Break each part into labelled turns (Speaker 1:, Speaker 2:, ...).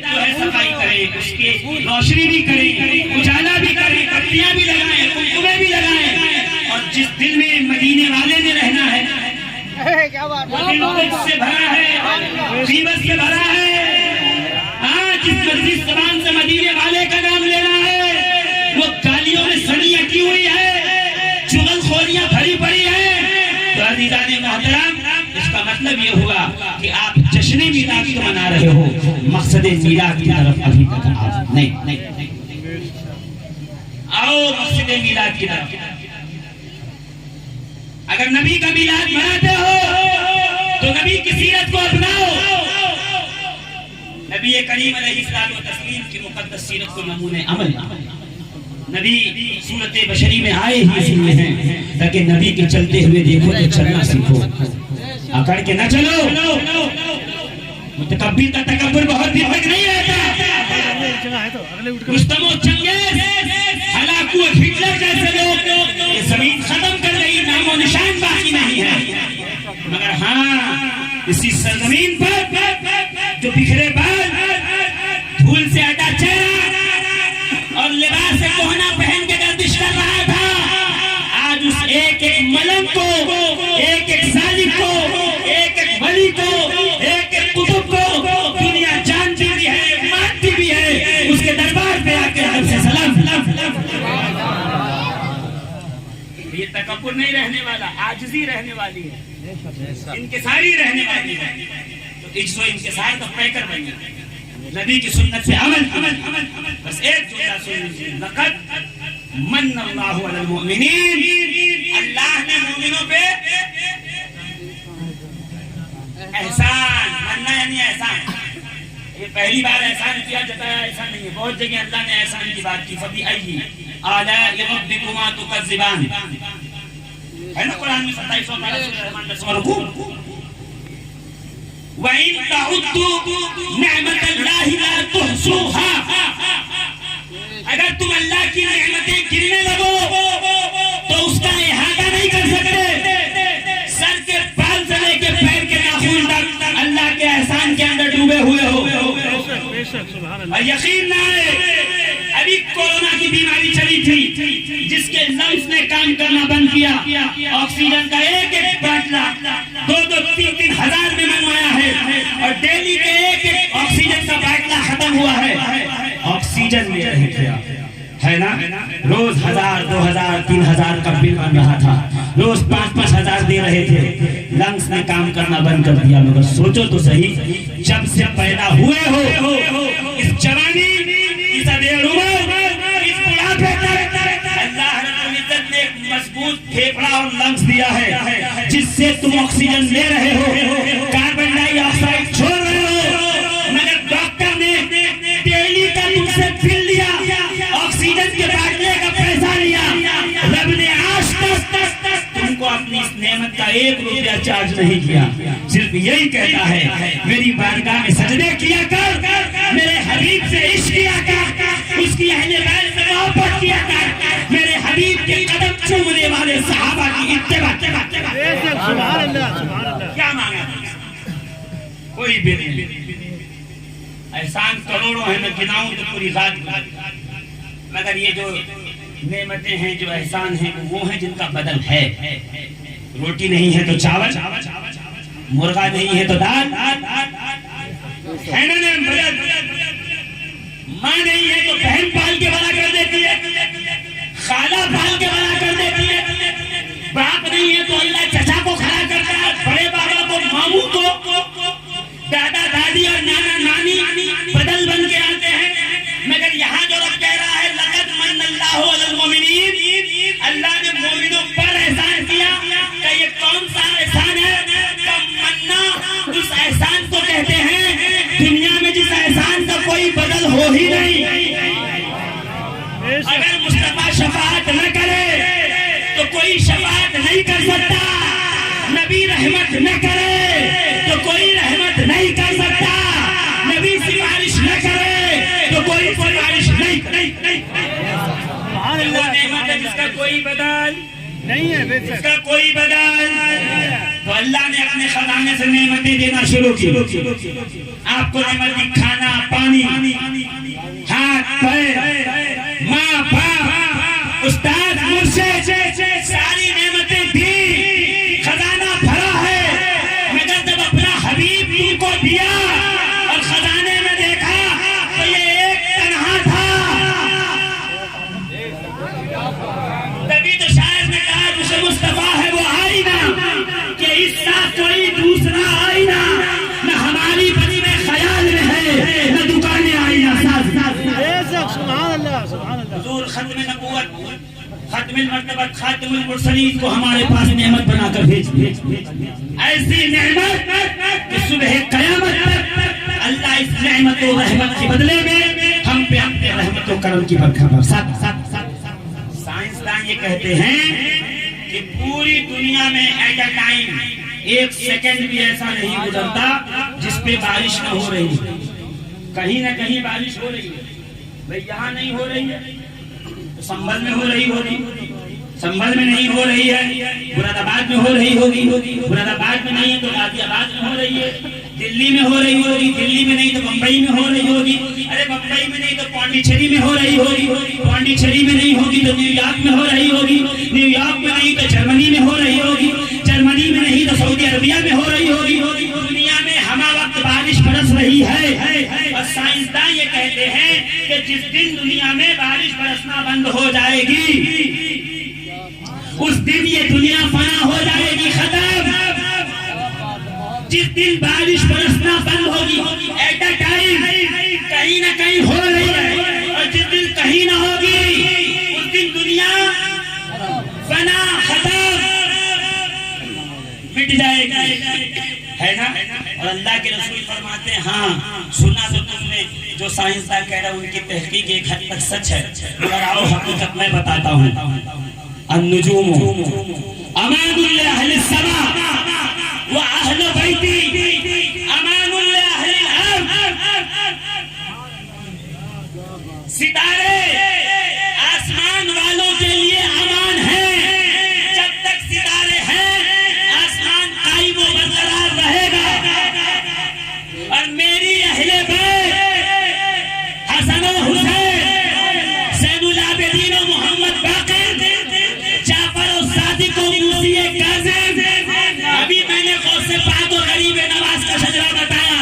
Speaker 1: جو ہے صفائی کریں، اس کی روشنی بھی کریں، اجالا بھی کریں، پتیاں بھی لگائیں، کنکمے بھی لگائیں، اور جس دل میں مدینے والے نے رہنا ہے وہ دل غصے سے بھرا ہے، غیبت سے بھرا ہے، جس مسجد زبان سے مدینے والے کا نام لینا ہے وہ گالیوں میں سڑی اٹھی ہوئی ہے، چغل خوریاں بھری پڑی ہیں، تو عزیزان محترم اس کا مطلب یہ ہوا کہ آپ جشن میلاد تو منا رہے ہو، مقصد میلاد کی طرف ابھی تک آپ نہیں آؤ مقصد میلاد کی طرف۔ اگر نبی کا میلاد مناتے ہو تو نبی کی سیرت کو اپناؤ، نبی کریم علیہ الصلوۃ والتسلیم کی مقدس سیرت کو نمونہ عمل۔ نبی صورت بشری میں آئے ہی اس لیے ہیں تاکہ نبی کے چلتے ہوئے دیکھو تو چلنا سیکھو، اکڑ کے نہ چلو۔ متکبر کا تکبر بہت دن تک نہیں رہتا۔ رستم و چنگیز، ہلاکو و ہٹلر جیسے لوگ یہ زمین ختم کر گئی، نام و نشان باقی نہیں ہے، مگر ہاں اسی سرزمین پر جو بکھرے بال، دھول سے اٹا چہرہ اور لباس کہنا پہن کے گردش کر رہا تھا، آج اس ایک ایک ملنگ کو، ایک ایک ظالم کو، ایک ایک ولی کو، ایک ایک قطب کو دنیا جانتی بھی ہے، مانتی بھی ہے، اس کے دربار پہ آ کے رب سے سلام۔ یہ تکبر نہیں رہنے والا، عاجزی رہنے والی ہے، انکساری رہنے والی ہے، تو عجز و انکسار کا پیکر بن جائے، نبی کی سنت سے عمل۔ بس ایک جملہ سن لیجیے، لقد من اللہ علی المؤمنین، اللہ نے مومنوں پہ احسان، مننا یعنی احسان، یہ پہلی بار احسان کیا جتایا ایسا نہیں ہے، بہت جگہ اللہ نے احسان کی بات کی، فَبِأَيِّ آلَاءِ رَبِّكُمَا تُكَذِّبَانِ، ہے نا قرآن میں 27 پارہ سورہ رحمان 10واں رکوع، وَإِن تَعُدُّوا نِعْمَتَ اللَّهِ لَا تُحْصُوهَا، اگر تم اللہ کی نعمتیں گننے لگو تو اس کا احاطہ نہیں کر سکتے، سر کے بال سے لے کے پیر کے ناخن تک اللہ کے احسان کے اندر ڈوبے ہوئے ہو، اور یقین نہ آئے ابھی کورونا کی بیماری چلی تھی، جس کے لنگز نے کام کرنا بند کیا، آکسیجن کا ایک ایک باٹلا 2-3 ہزار میں منگوایا ہے، اور ڈیلی کے ایک ایک آکسیجن کا باٹلا ختم ہوا ہے، آکسیجن لے رہے تھے ہے نا، روز 1000 2000 3000 کا بل بن رہا تھا، روز 5-5 ہزار دے رہے تھے، لنگز نے کام کرنا بند کر دیا۔ مگر سوچو تو صحیح، جب سے پیدا ہوئے ہو اس جوانی، اس ادھیڑ عمر، اس بڑھاپے تک اللہ رب العزت نے ایک مضبوط پھیپھڑا اور لنگز دیا ہے جس سے تم آکسیجن لے رہے ہو، کاربن ڈائی آکسائڈ چھوڑ رہے ہو، مگر ڈاکٹر نے ڈیلی کا تم سے بل لیا، آکسیجن کے باٹلے کا پیسہ لیا، رب نے آج تک تم کو اپنی اس نعمت کا 1 روپیہ چارج نہیں کیا، صرف یہی کہتا ہے میری بارگاہ میں سجدے کیا کر، میرے حبیب سے عشق کیا کر، اس کی اہل بیت سے محبت کیا کر، میرے حبیب کے قدم چومنے والے صحابہ کی اتباع۔ کیا مانگا؟ کوئی بھی نہیں، احسان کروڑوں ہیں، میں گناؤں تو پوری ذات گناؤں، مگر یہ جو نعمتیں ہیں، جو احسان ہیں، وہ ہیں جن کا بدل ہے، روٹی نہیں ہے تو چاول، مرغا نہیں ہے تو دال، ہے نا بدل، ماں نہیں ہے تو بہن پال کے بڑا کر دیتی ہے، خالہ پال کے بڑا کر دیتی ہے، باپ نہیں ہے تو اللہ چچا کو کھڑا کرتا ہے، بڑے بابا کو، ماموں کو، دادا دادی اور نانا نانی بدل بن کے آتے ہیں، مگر یہاں جو رب کہہ رہا ہے لقد من اللہ علی المؤمنین، اللہ نے مومنوں پر احسان کیا، کہ یہ کون سا احسان ہے؟ مننا اس احسان کو کہتے ہیں دنیا میں جس احسان کا کوئی بدل ہو ہی نہیں، اگر مصطفیٰ شفاعت نہ کرے تو کوئی شفاعت نہیں کر سکتا، نبی رحمت نہ کرے تو کوئی رحمت نہیں کر سکتا، نبی سفارش نہ کرے تو کوئی سفارش نہیں۔ وہ نعمت ہے جس کا کوئی بدل
Speaker 2: نہیں ہے بے
Speaker 1: اس
Speaker 2: شک
Speaker 1: کا کوئی بدل. تو اللہ نے اپنے خزانے سے نعمتیں دینا شروع کی. آپ کو نعمت دی کھانا پانی ہاتھ پیر ماں باپ استاد مرشد ساری نعمتیں دی. خزانہ بھرا ہے مگر جب اپنا حبیب تم کو دیا اور خزانے میں دیکھا تو یہ ایک تنہا تھا. تبھی تو شاعر نے کہا جسے مصطفیٰ ہے وہ آئینہ کہ اس ساتھ کوئی دوسرا آئینہ نہ ہماری بنی میں خیال میں ہے نہ دکانیں آئینہ ساز.
Speaker 2: بے شک سبحان اللہ سبحان اللہ.
Speaker 1: حضور ختم نبوت ختم المرتبت خاتم المرسلین کو ہمارے پاس نعمت بنا کر بھیج. ایسی نعمت کہ صبح قیامت تک اللہ اس نعمت و رحمت کے بدلے میں ہم پہ اپنے رحمت و کرم کی برکھا برساتا. سائنسدان یہ کہتے ہیں کہ پوری دنیا میں ایٹ اے ٹائم ایک سیکنڈ بھی ایسا نہیں گزرتا جس پہ بارش نہ ہو رہی ہے. کہیں نہ کہیں بارش ہو رہی ہے. بھئی یہاں نہیں ہو رہی ہے تو سنبھل میں ہو رہی ہوگی, سنبھل میں نہیں ہو رہی ہے مراد آباد میں ہو رہی ہوگی, مراد آباد میں نہیں ہے تو غازی آباد میں ہو رہی ہے, دلی میں ہو رہی ہوگی, دلی میں نہیں تو بمبئی میں ہو رہی ہوگی, ارے بمبئی میں نہیں تو پانڈیچری میں ہو رہی ہوگی, پانڈیچری میں نہیں ہوگی تو نیو یارک میں ہو رہی ہوگی, نیو یارک میں نہیں تو جرمنی میں ہو رہی ہوگی, جرمنی میں نہیں تو سعودی عربیہ میں ہو رہی ہوگی. دنیا میں ہمہ وقت بارش برس رہی ہے. اور سائنسدان یہ کہتے ہیں کہ جس دن دنیا میں بارش برسنا بند ہو جائے گی اس دن یہ دنیا فنا ہو جائے گی, ختم. جس دن بارش برسنا بند ہوگی ایٹ اے ٹائم کہیں نہ کہیں ہو رہی ہے, اور جس دن کہیں نہ ہوگی اس دن دنیا فنا ختم مٹ جائے گی, ہے نا. اور اللہ کے رسول فرماتے ہیں ہاں سنا تو تم نے جو سائنسدان کہہ رہا ہے ان کی تحقیق ایک حد تک سچ ہے, مگر آؤ حقیقت میں بتاتا ہوں. النجوم امان لأہل السماء واہل بیتی امان لأہل الارض. ستارے آسمان والوں کے لیے امان ہیں. جب تک ستارے ہیں آسمان قائم و برقرار رہے گا. اور میری اہل بیت حسن و حسین زین العابدین و محمد باقر جعفر و صادق و موسی کاظم, ابھی میں نے غوث پاک و غریب نواز کا شجرہ بتایا.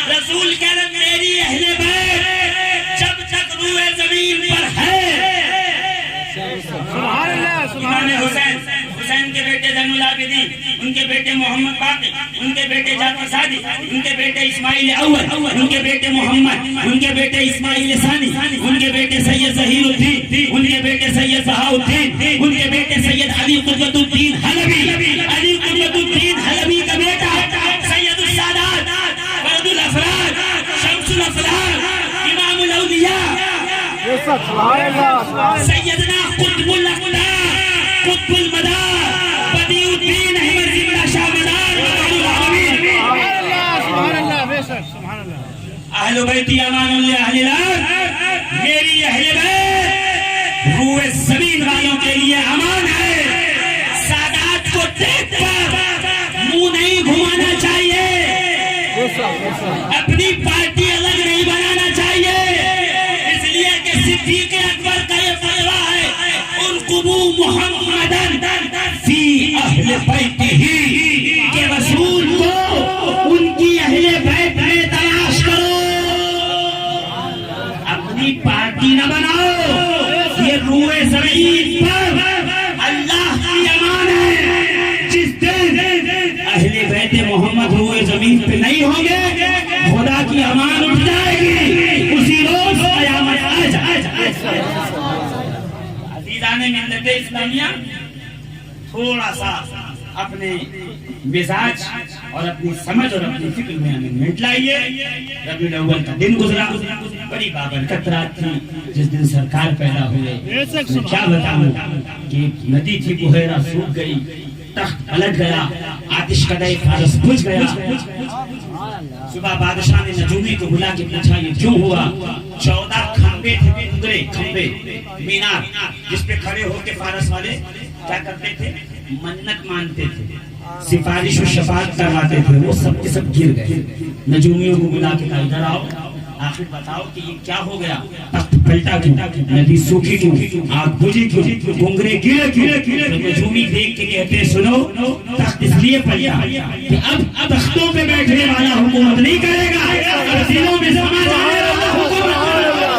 Speaker 1: رسول کہہ رہے میری اہل بیت جب تک روح زمین پر ہے.
Speaker 2: سبحان اللہ سبحان
Speaker 1: امام
Speaker 2: اللہ.
Speaker 1: حسین کے بیٹے زین العابدین, ان کے بیٹے محمد باقر, ان کے بیٹے جعفر صادق, ان کے بیٹے اسماعیل اول, ان کے بیٹے محمد, ان کے بیٹے اسماعیل ثانی, ان کے بیٹے سید ظہیر الدین, ان کے بیٹے سید بہاء الدین, ان کے بیٹے سید علی قدوۃ الدین حلبی, علی قدوۃ الدین حلبی کا بیٹا سید السادات فرد الافراد شمس الافلاک امام الاولیاء
Speaker 2: بے شک سبحان اللہ سبحان اللہ.
Speaker 1: سیدنا قطب الاقطاب قطب المدار بدیع الدین احمد زبرہ شاہ مدار مدار العالمین.
Speaker 2: سبحان اللہ سبحان اللہ. بے شک سبحان اللہ.
Speaker 1: اہل بیتی امان لأہل الارض, میری اہل بیت روح زمین والوں کے لیے امان ہے. سادات کو دیکھ کر منہ نہیں گھمانا چاہیے,
Speaker 2: بے شک بے شک.
Speaker 1: اپنی پارٹی الگ نہیں بنانا چاہیے, اس لیے کہ صدیق اکبر کا یہ فتویٰ ہے ارقبوا محمدا فی اہل بیتہ, کہ رسول کو ان کی اہل بیت میں تلاش کرو, اپنی پارٹی نہ بناؤ. یہ روح زمین پر اللہ کی امان ہے. جس دن اہل بیت محمد روح زمین پہ نہیں ہوں گے خدا کی امان اٹھ جائے گی, اسی روز قیامت آ جائے. عزیزان ملت اسلامیہ, تھوڑا سا اپنے مزاج اور اپنی سمجھ اور اپنی فکر میں امنڈمنٹ لائیے. ربیع الاول کا دن گزرا, بڑی بابرکت رات تھی جس دن سرکار پیدا ہوئے. میں کیا بتاؤں کہ ندی تھی بحیرہ سوکھ گئی, تخت پلٹ گیا, آتش کدے فارس بجھ گیا. صبح بادشاہ نے نجومی کو بلا کے پوچھا یہ کیوں ہوا. 14 کھمبے تھے, کھمبے مینار جس پہ کھڑے ہو کے فارس والے کیا کرتے تھے؟ منت مانتے تھے، سفارش و شفاعت کرواتے تھے، وہ سب کے سب گر گئے. نجومیوں کو بلا کے کہا ادھر آؤ، آخر بتاؤ کہ یہ کیا ہو گیا؟ تخت پلٹا کیوں؟ ندی سوکھی کیوں؟ آگ بجھی کیوں؟ گھنگرے گرے کیوں؟ نجومی دیکھ کے کہتے سنو، تخت اس لیے پلٹا کہ اب تختوں پہ بیٹھنے والا حکومت نہیں کرے گا، اب دلوں میں سما جانے والا حکومت کرے گا.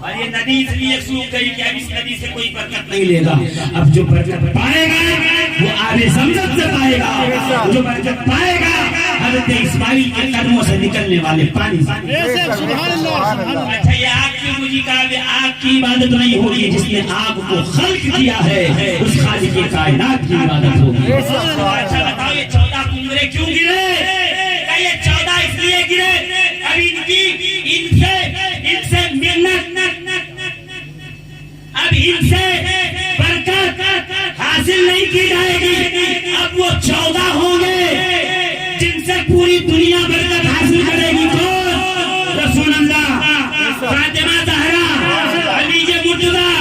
Speaker 1: اور یہ ندی اس لیے سوکھ گئی کہ اب اس ندی سے کوئی برکت نہیں لے گا. اب جو برکت پائے گا وہ آب زمزم سے پائے گا، جو برکت پائے گا حضرت اسماعیل کے قدموں سے نکلنے والے پانی. اچھا یہ آگ کی مجھے کہا کہ آگ کی عبادت نہیں ہوگی، جس نے آگ کو خلق کیا ہے اس خالق کائنات کی عبادت ہوگی. اچھا بتاؤ یہ 14 کنگرے کیوں گرے؟ کہ یہ 14 اس لیے گرے اب ان سے محنت، اب ان سے برکت حاصل نہیں کی جائے گی. اب وہ 14 ہوں گے جن سے پوری دنیا برکت حاصل کرے گی. کون؟ رسول اللہ، فاطمہ زہرا، علی مرتضیٰ،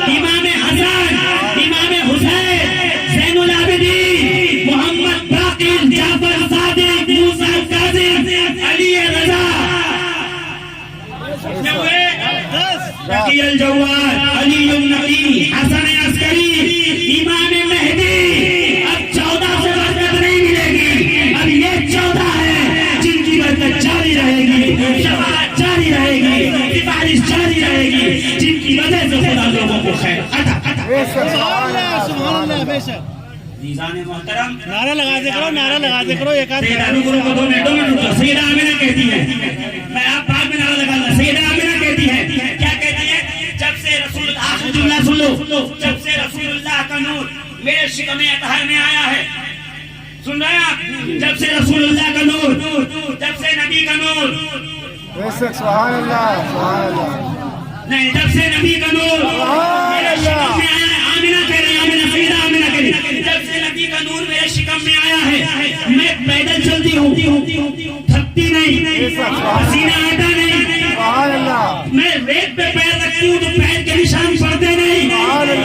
Speaker 1: امام حسن، امام حسین، زین العابدین، محمد باقر، جعفر صادق، موسیٰ کاظم، علی رضا، تقی الجواد، علی النقی، حسن عسکری، امام مہدی. اب 14 سے برکت نہیں ملے گی، اب یہ 14 ہے جن کی برکت جاری رہے گی، شفاعت جاری رہے گی، سفارش جاری رہے گی، جن کی وجہ سے خدا لوگوں کو خیر عطا.
Speaker 2: سبحان اللہ بے شک.
Speaker 1: عزیزان محترم،
Speaker 2: نعرہ لگا دے کرو، نعرہ لگا دے کرو. ایک آدھ
Speaker 1: سیدہ نگروں کو 2 منٹ سیدہ آمینہ کہتی ہے، میں آپ بعد میں نعرہ لگا لوں. سیدہ آمینہ کہتی ہے، کیا کہتی ہے؟ جب سے رسول اللہ سن لو، جب سے رسول اللہ کا نور میرے شکم اطہر میں آیا ہے، سن رہے ہیں آپ؟ جب سے رسول اللہ کا نور، جب سے نبی کا نور،
Speaker 2: سبحان اللہ، سبحان اللہ.
Speaker 1: نہیں، جب سے نبی کا نور میرے شکم میں آیا ہے. آمینہ کہہ رہے ہیں، آمینہ، سیدہ آمینہ کہہ رہی ہے. جب سے نبی کا نور میرے شکم میں آیا ہے، میں پیدل چلتی ہوں، تھکتی نہیں، پسینہ آتا نہیں. میں ریت پہ پیر رکھتی ہوں تو پیر کے نشان پڑتے نہیں.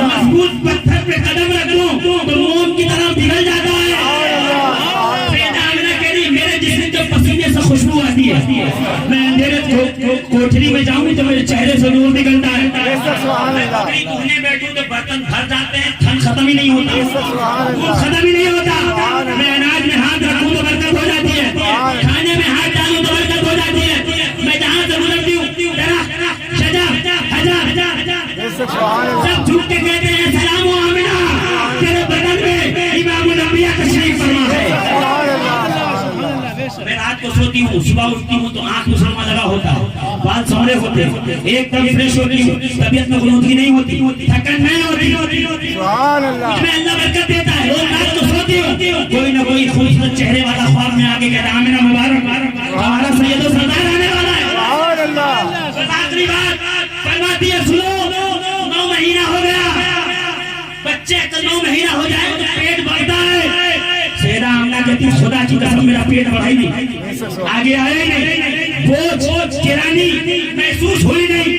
Speaker 1: مضبوط پتھر پہ قدم رکھوں تو موم کی طرح پگھل جاتا ہے. سیدہ آمینہ کہہ رہی میرے جسم کے پسینے سے خوشبو آتی ہے. میں اندھیرے کوٹھری میں جاؤں تو میرے چہرے سے نور نکلتا ہے. میں بکری دھونے بیٹھوں تو برتن بھر جاتے ہیں، تھن ختم ہی نہیں ہوتا، وہ ختم ہی نہیں ہوتا. میں اناج میں ہاتھ رکھوں تو برکت ہو جاتی ہے، کھانے میں ہاتھ ڈالوں تو برکت ہو جاتی ہے. میں جہاں سے گزرتی ہوں سب جھوٹ کے کہتے ہیں سلام و آمینہ، تیرے بدن میں امام الانبیاء تشریف فرما ہے. میں رات کو سوتی ہوں، صبح اٹھتی ہوں تو آنکھ مسلمہ لگا ہوتا ہے، بال سونے ہوتے ہیں، ایک دم فریش ہوتی ہوں، طبیعت میں غنودگی نہیں ہوتی، تھکن نہیں ہوتی. میں اللہ برکت دیتا ہے. روز رات کو سوتی ہوں، کوئی نہ کوئی خوبصورت چہرے والا خواب میں آگے کہتا ہے آمینہ مبارک، ہمارا سید و سردار آنے والا ہے. آخری بات فرماتی ہے سنو، 9 مہینہ ہو گیا، بچے کا 9 مہینہ ہو جائے تو پیٹ بڑھتا ہے. سیدہ آمینہ کہتی خدا کی قسم میرا پیٹ بڑھائی نہیں، آگے آئے نہیں، بوجھ گرانی محسوس ہوئی نہیں.